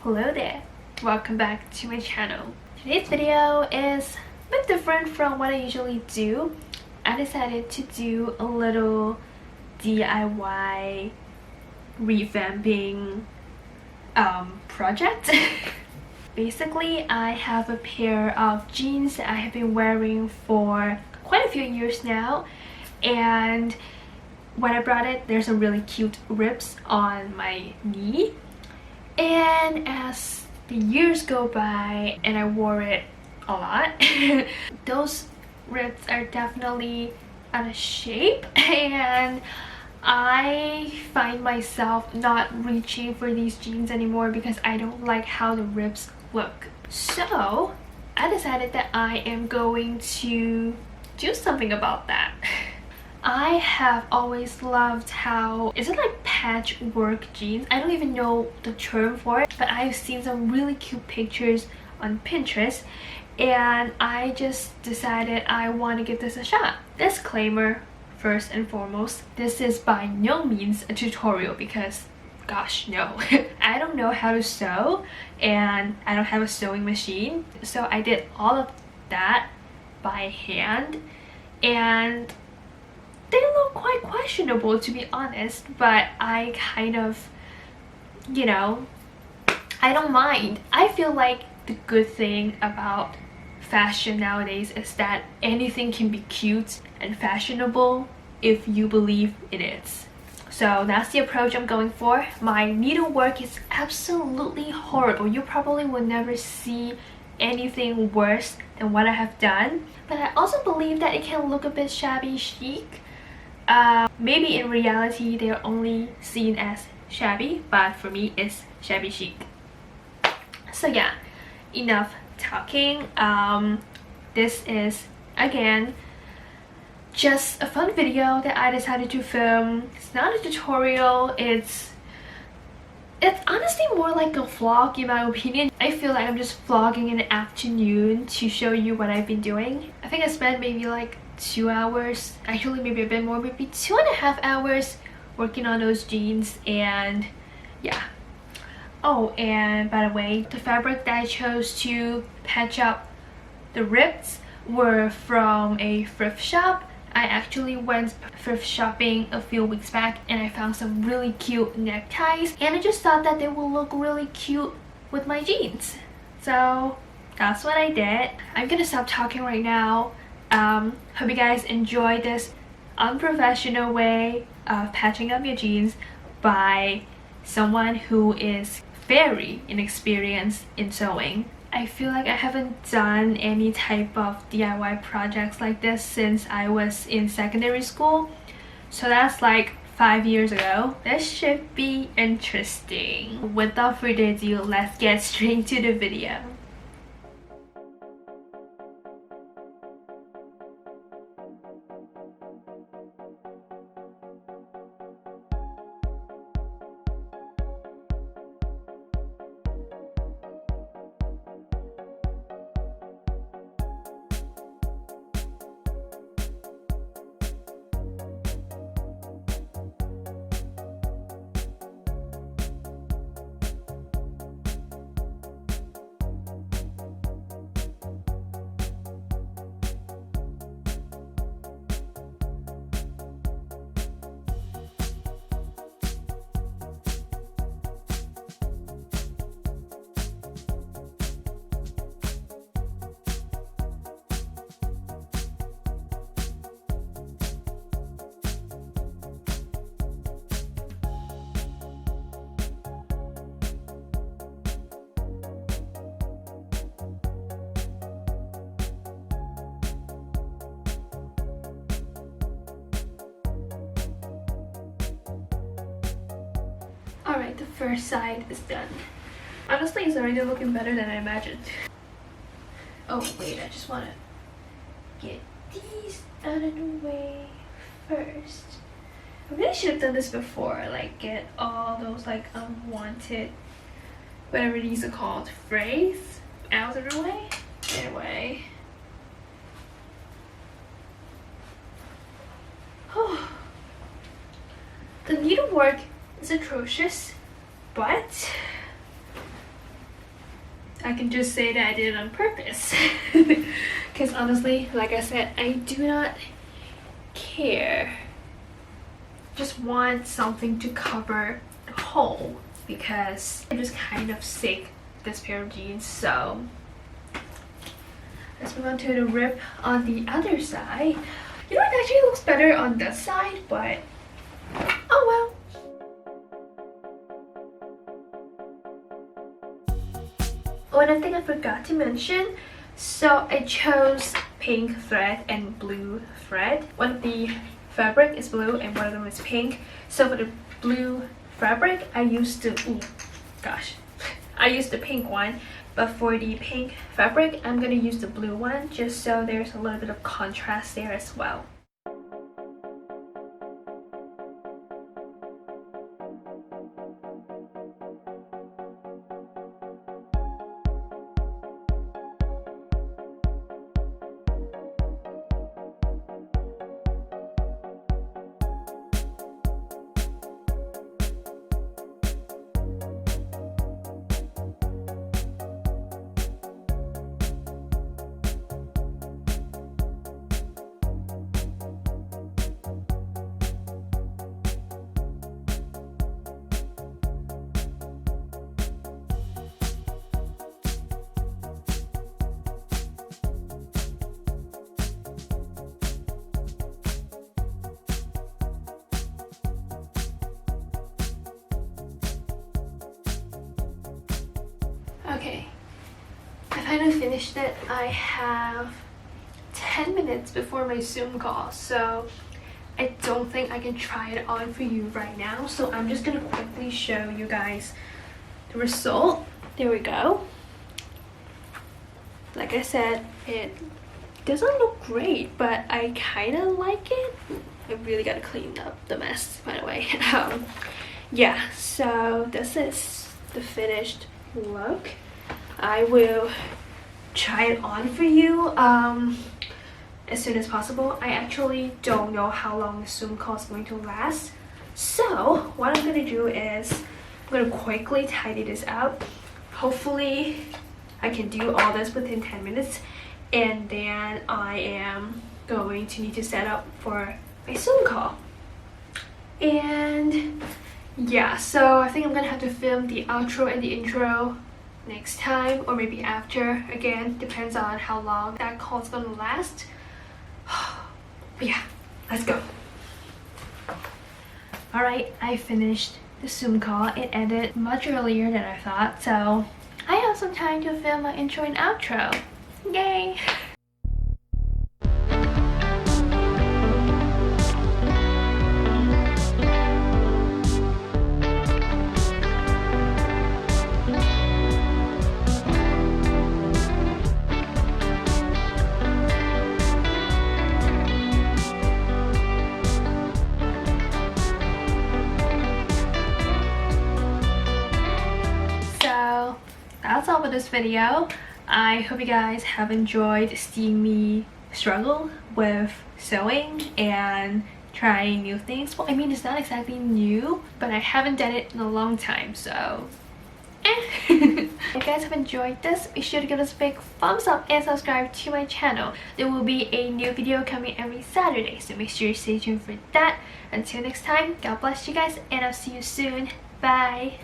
Hello there, welcome back to my channel. Today's video is a bit different from what I usually do. I decided to do a little DIY revamping project. Basically, I have a pair of jeans that I have been wearing for quite a few years now, and when I brought it, there's some really cute rips on my knee. And as the years go by and I wore it a lot, those rips are definitely out of shape, and I find myself not reaching for these jeans anymore because I don't like how the rips look. So I decided that I am going to do something about that. I have always loved how, is it like patchwork jeans? I don't even know the term for it, but I've seen some really cute pictures on Pinterest and I just decided I want to give this a shot. Disclaimer, first and foremost, this is by no means a tutorial because gosh no. I don't know how to sew and I don't have a sewing machine, so I did all of that by hand and they look quite questionable, to be honest, but I kind of, you know, I don't mind. I feel like the good thing about fashion nowadays is that anything can be cute and fashionable if you believe it is. So that's the approach I'm going for. My needlework is absolutely horrible. You probably will never see anything worse than what I have done, but I also believe that it can look a bit shabby chic. Maybe in reality they're only seen as shabby, but for me it's shabby chic. So yeah, enough talking. This is again just a fun video that I decided to film. It's not a tutorial, it's honestly more like a vlog in my opinion. I feel like I'm just vlogging in the afternoon to show you what I've been doing. I think I spent maybe like 2 hours, actually maybe a bit more, maybe 2.5 hours working on those jeans, and yeah. Oh, and by the way, the fabric that I chose to patch up the rips were from a thrift shop. I actually went thrift shopping a few weeks back and I found some really cute neckties and I just thought that they would look really cute with my jeans. So that's what I did. I'm gonna stop talking right now. Hope you guys enjoy this unprofessional way of patching up your jeans by someone who is very inexperienced in sewing. I feel like I haven't done any type of DIY projects like this since I was in secondary school, so that's like 5 years ago. This should be interesting. Without further ado, let's get straight to the video. Alright, the first side is done. Honestly, it's already looking better than I imagined. Oh wait, I just want to get these out of the way first. I really should have done this before, like get all those like unwanted, whatever these are called, frays out of the way. Anyway. The needlework is atrocious, but I can just say that I did it on purpose. Because honestly, like I said, I do not care. Just want something to cover the hole because I'm just kind of sick of this pair of jeans. So let's move on to the rip on the other side. You know, it actually looks better on this side, but oh well. One thing I forgot to mention, so I chose pink thread and blue thread. One of the fabric is blue and one of them is pink. So for the blue fabric, I used I used the pink one, but for the pink fabric, I'm gonna use the blue one just so there's a little bit of contrast there as well. Okay, I finally finished it. I have 10 minutes before my Zoom call, so I don't think I can try it on for you right now. So I'm just gonna quickly show you guys the result. There we go. Like I said, it doesn't look great, but I kind of like it. I really gotta clean up the mess, by the way. Yeah, so this is the finished look. I will try it on for you as soon as possible. I actually don't know how long the Zoom call is going to last, so what I'm gonna do is I'm gonna quickly tidy this up. Hopefully I can do all this within 10 minutes, and then I am going to need to set up for my Zoom call. And yeah, so I think I'm gonna have to film the outro and the intro next time, or maybe after. Again, depends on how long that call is gonna last. But yeah, let's go. Alright, I finished the Zoom call. It ended much earlier than I thought, so I have some time to film my intro and outro. Yay! That's all for this video. I hope you guys have enjoyed seeing me struggle with sewing and trying new things. Well, I mean, it's not exactly new, but I haven't done it in a long time, so if you guys have enjoyed this, be sure to give us a big thumbs up and subscribe to my channel. There will be a new video coming every Saturday, so make sure you stay tuned for that. Until next time, God bless you guys, and I'll see you soon. Bye!